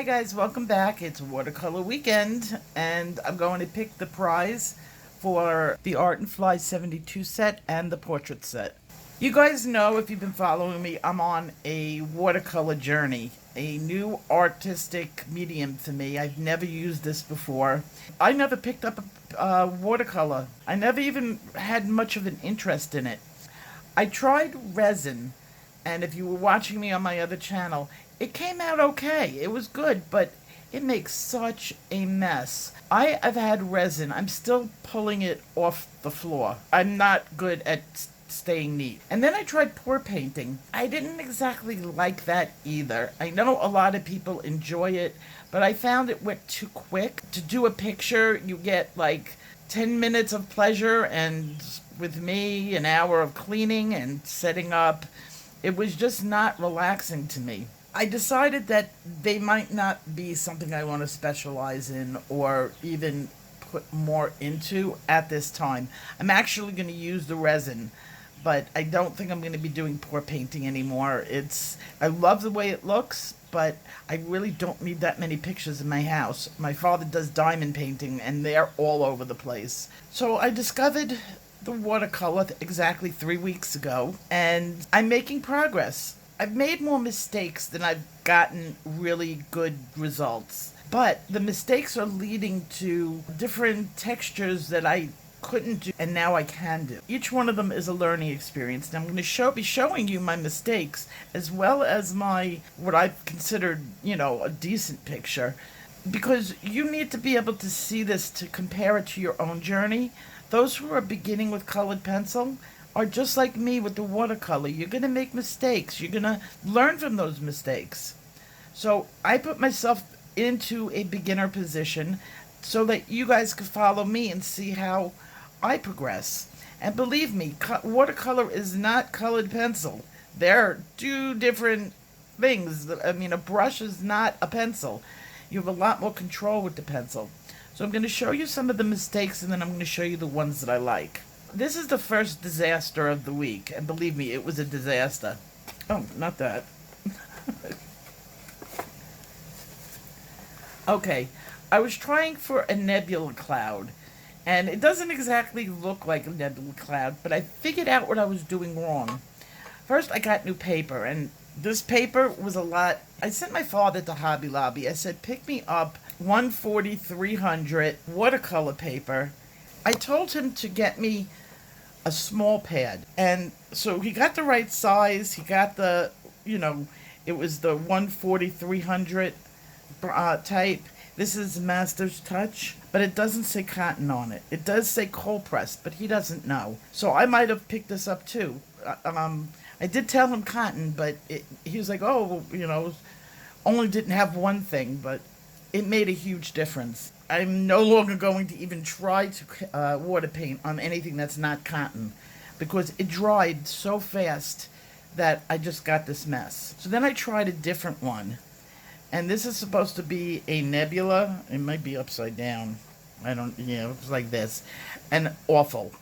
Hi guys, welcome back. It's watercolor weekend and I'm going to pick the prize for the Art and Fly 72 set and the portrait set. You guys know, if you've been following me, I'm on a watercolor journey, a new artistic medium for me. I've never used this before. I never picked up a watercolor. I never even had much of an interest in it. I tried resin, and if you were watching me on my other channel, it came out okay. It was good, but it makes such a mess. I've had resin. I'm still pulling it off the floor. I'm not good at staying neat. And then I tried pour painting. I didn't exactly like that either. I know a lot of people enjoy it, but I found it went too quick. To do a picture, you get like 10 minutes of pleasure, and with me, an hour of cleaning and setting up. It was just not relaxing to me. I decided that they might not be something I want to specialize in or even put more into at this time. I'm actually going to use the resin, but I don't think I'm going to be doing pour painting anymore. I love the way it looks, but I really don't need that many pictures in my house. My father does diamond painting, and they're all over the place. So I discovered the watercolor exactly 3 weeks ago, and I'm making progress. I've made more mistakes than I've gotten really good results. But the mistakes are leading to different textures that I couldn't do, and now I can do. Each one of them is a learning experience. And I'm going to be showing you my mistakes, as well as what I've considered, a decent picture. Because you need to be able to see this to compare it to your own journey. Those who are beginning with colored pencil are just like me with the watercolor. You're going to make mistakes. You're going to learn from those mistakes. So I put myself into a beginner position so that you guys could follow me and see how I progress. And believe me, watercolor is not colored pencil. They're two different things. I mean, a brush is not a pencil. You have a lot more control with the pencil. So I'm going to show you some of the mistakes, and then I'm going to show you the ones that I like. This is the first disaster of the week, and believe me, it was a disaster. Oh, not that. Okay, I was trying for a nebula cloud, and it doesn't exactly look like a nebula cloud, but I figured out what I was doing wrong. First, I got new paper, and this paper was a lot. I sent my father to Hobby Lobby. I said, pick me up 140-300 watercolor paper. I told him to get me a small pad, and so he got the right size. He got the, it was the 140-300 type. This is Master's Touch, but it doesn't say cotton on it. It does say cold pressed, but he doesn't know. So I might have picked this up too. I did tell him cotton, but he was like, oh, only didn't have one thing, but it made a huge difference. I'm no longer going to even try to water paint on anything that's not cotton, because it dried so fast that I just got this mess. So then I tried a different one, and this is supposed to be a nebula. It might be upside down. It was like this, and awful.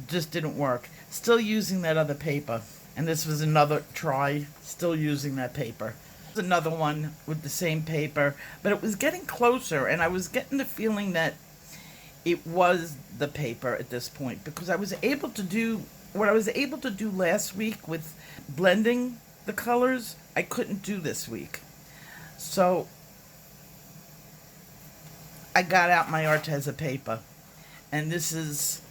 Just didn't work. Still using that other paper, and this was another try, still using that paper. Another one with the same paper, but it was getting closer, and I was getting the feeling that it was the paper at this point, because I was able to do what I was able to do last week with blending the colors. I couldn't do this week. So I got out my Arteza paper, and this is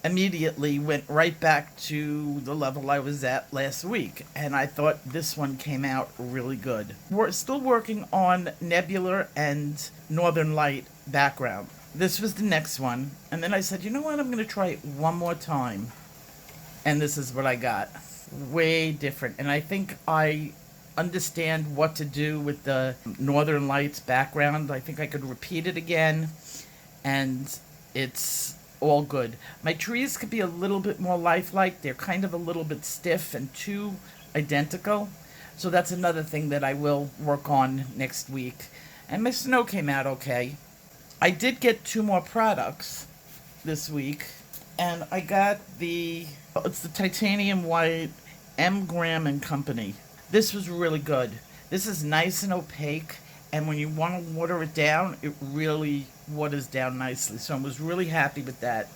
immediately went right back to the level I was at last week, and I thought this one came out really good. We're still working on Nebula and Northern Light background. This was the next one, and then I said, you know what, I'm going to try it one more time, and this is what I got. Way different, and I think I understand what to do with the Northern Lights background. I think I could repeat it again, and it's all good. My trees could be a little bit more lifelike. They're kind of a little bit stiff and too identical. So that's another thing that I will work on next week. And my snow came out okay. I did get 2 more products this week. And I got it's the titanium white M. Graham and Company. This was really good. This is nice and opaque. and when you want to water it down, it really waters down nicely. So I was really happy with that.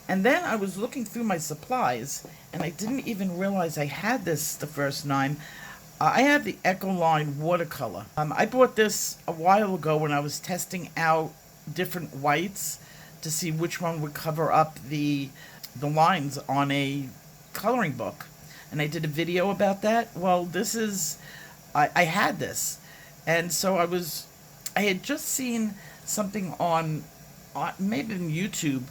And then I was looking through my supplies, and I didn't even realize I had this the first time. I have the Ecoline watercolor. I bought this a while ago when I was testing out different whites to see which one would cover up the lines on a coloring book. And I did a video about that. Well, this is, I had this. And so I had just seen something on maybe on YouTube.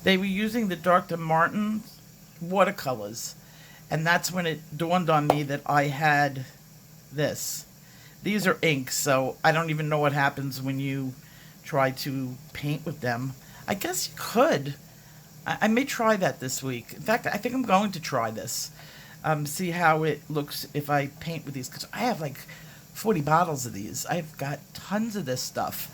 They were using the Dr. Martens watercolors. And that's when it dawned on me that I had this. These are inks, so I don't even know what happens when you try to paint with them. I guess you could. I may try that this week. In fact, I think I'm going to try this. See how it looks if I paint with these. Because I have like 40 bottles of these. I've got tons of this stuff.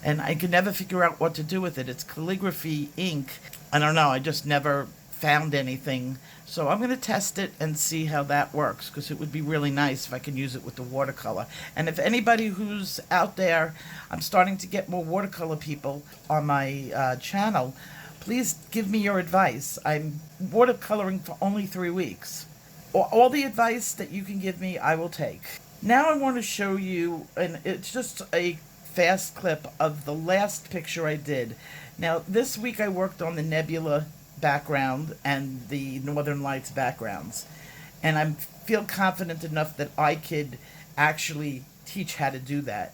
And I can never figure out what to do with it. It's calligraphy ink. I don't know. I just never found anything. So I'm going to test it and see how that works, because it would be really nice if I can use it with the watercolor. And if anybody who's out there, I'm starting to get more watercolor people on my channel, please give me your advice. I'm watercoloring for only 3 weeks. All the advice that you can give me, I will take. Now I want to show you, and it's just a fast clip of the last picture I did. Now this week I worked on the nebula background and the Northern Lights backgrounds, and I feel confident enough that I could actually teach how to do that.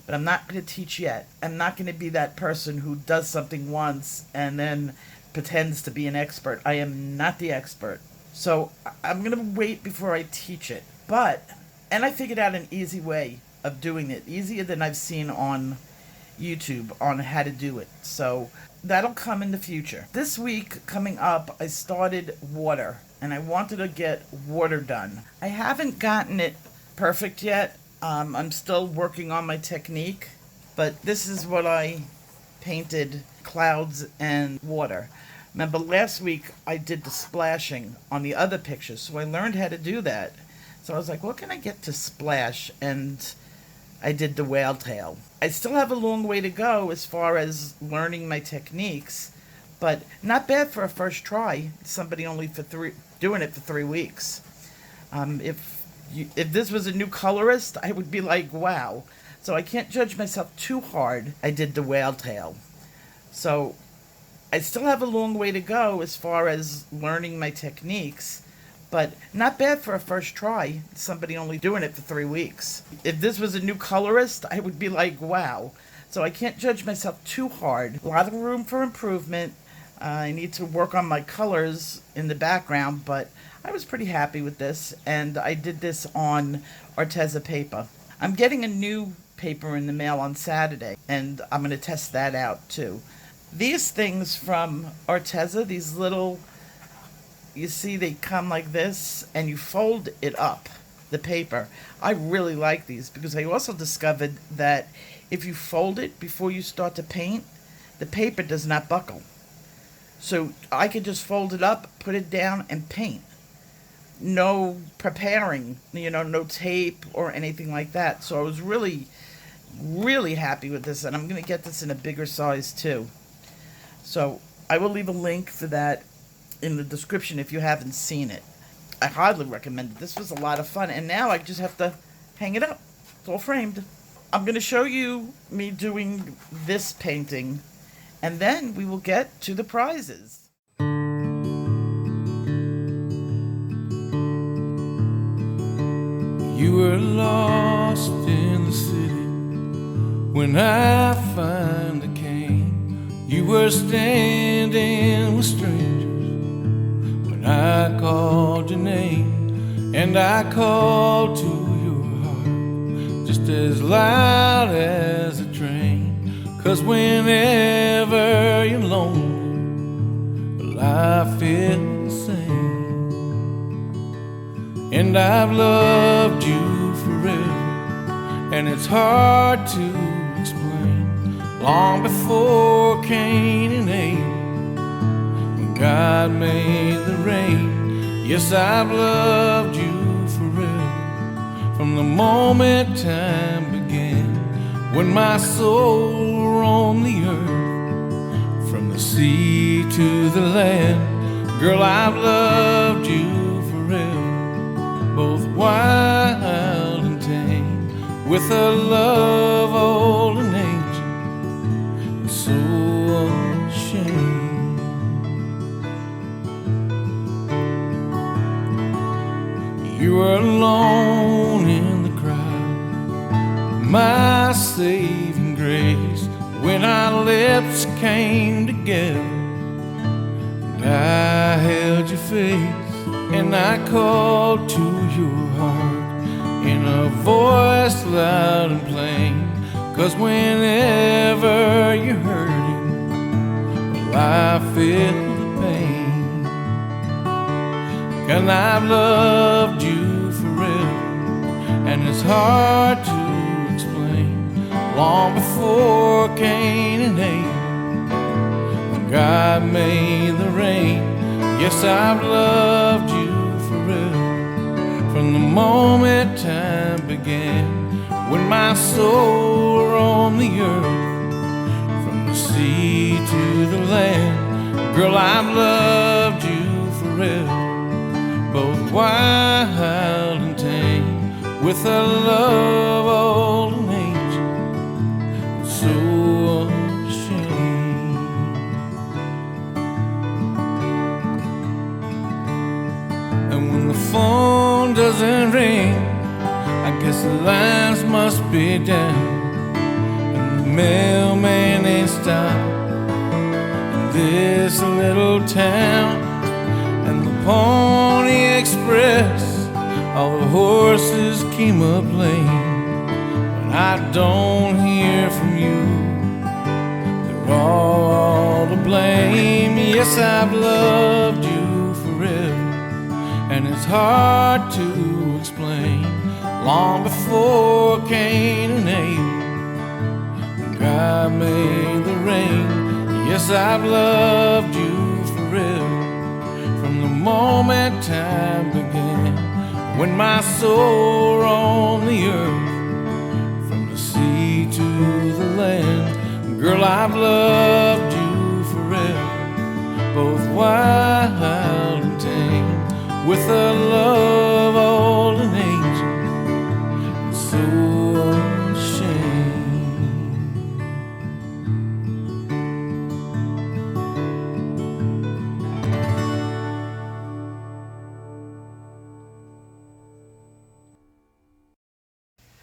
But I'm not going to teach yet. I'm not going to be that person who does something once and then pretends to be an expert. I am not the expert. So I'm going to wait before I teach it. And I figured out an easy way of doing it, easier than I've seen on YouTube on how to do it. So that'll come in the future. This week coming up, I started water, and I wanted to get water done. I haven't gotten it perfect yet. I'm still working on my technique, but this is what I painted: clouds and water. Remember last week I did the splashing on the other pictures, so I learned how to do that. So I was like, what can I get to splash? And I did the whale tail. I still have a long way to go as far as learning my techniques, but not bad for a first try. Somebody only doing it for 3 weeks. If this was a new colorist, I would be like, wow. So I can't judge myself too hard. I did the whale tail. So I still have a long way to go as far as learning my techniques, but not bad for a first try. Somebody only doing it for 3 weeks. If this was a new colorist, I would be like, wow. So I can't judge myself too hard. A lot of room for improvement. I need to work on my colors in the background, but I was pretty happy with this, and I did this on Arteza paper. I'm getting a new paper in the mail on Saturday, and I'm going to test that out too. These things from Arteza, these little, you see they come like this, and you fold it up, the paper. I really like these because I also discovered that if you fold it before you start to paint, the paper does not buckle. So I could just fold it up, put it down, and paint. No preparing, no tape or anything like that. So I was really, really happy with this, and I'm going to get this in a bigger size too. So I will leave a link for that in the description if you haven't seen it. I highly recommend it. This was a lot of fun, and now I just have to hang it up. It's all framed. I'm going to show you me doing this painting, and then we will get to the prizes. You were lost in the city when I finally came. You were standing with strangers when I called your name, and I called to your heart just as loud as a train. 'Cause whenever you're lonely, life is the same. And I've loved you forever, and it's hard to explain. Long before Cain and Abel, when God made the rain. Yes, I've loved you forever, from the moment time began. when my soul roamed the earth, from the sea to the land. Girl, I've loved you forever, both wild and tame, with a love old and ancient, and so unashamed. You were alone in the crowd, my saving grace, when our lips came together, and I held your face, and I called to your heart in a voice loud and plain. 'Cause whenever you're hurting, well, I feel the pain. And I've loved you forever, and it's hard to explain. Long before Cain and Abel, when God made the rain. Yes, I've loved you forever, from the moment time began, when my soul roamed the earth, from the sea to the land. Girl, I've loved you forever, both wild and tame, with a love old and ancient, so unashamed. And when the phone doesn't ring, I guess the lines must be down, and the mailman ain't stopped in this little town. And the Pony Express, all the horses came up lame. When I don't hear from you, they're all to blame. Yes, I've loved you forever, and it's hard to explain. Long before Cain and Abel, when God made the rain. Yes, I've loved you forever, from the moment time began, when my soul roamed the earth, from the sea to the land. Girl, I've loved you forever, both wild and tame, with a love old and ancient, so unashamed.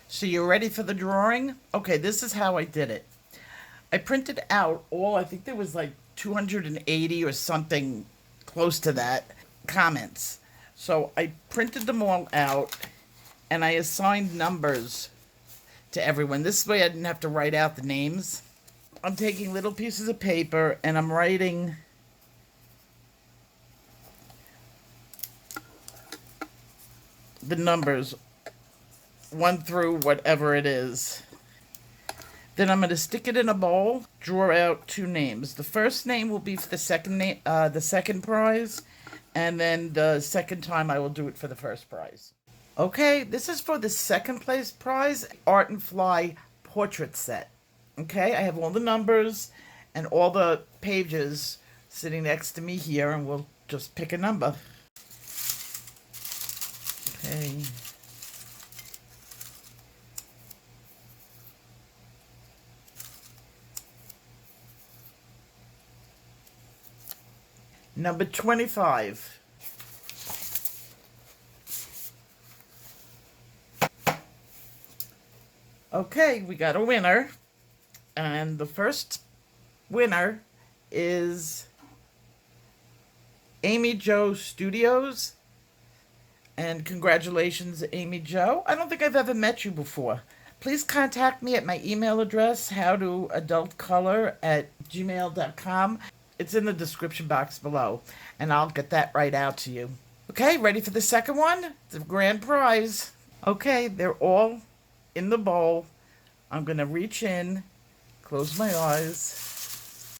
So you're ready for the drawing? Okay, this is how I did it. I printed out all, I think there was like 280 or something close to that, comments. So I printed them all out, and I assigned numbers to everyone. This way I didn't have to write out the names. I'm taking little pieces of paper, and I'm writing the numbers 1 through whatever it is. Then I'm going to stick it in a bowl, draw out 2 names. The first name will be for the second prize, and then the second time I will do it for the first prize. Okay, this is for the second place prize, Art and Fly portrait set. Okay, I have all the numbers and all the pages sitting next to me here, and we'll just pick a number. Okay. Number 25. Okay, we got a winner. And the first winner is Amy Jo Studios. And congratulations, Amy Jo. I don't think I've ever met you before. Please contact me at my email address, howtoadultcolor@gmail.com. It's in the description box below, and I'll get that right out to you. Okay, ready for the second one? The grand prize. Okay, they're all in the bowl. I'm going to reach in, close my eyes.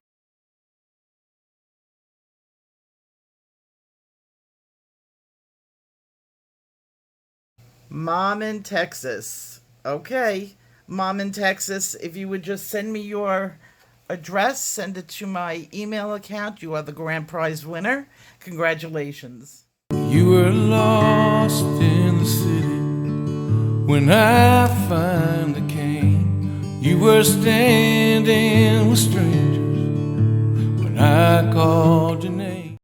Mom in Texas. Okay, Mom in Texas, if you would just send me your address, send it to my email account. You are the grand prize winner. Congratulations. You were lost in the city when I finally came. You were standing with strangers when I called your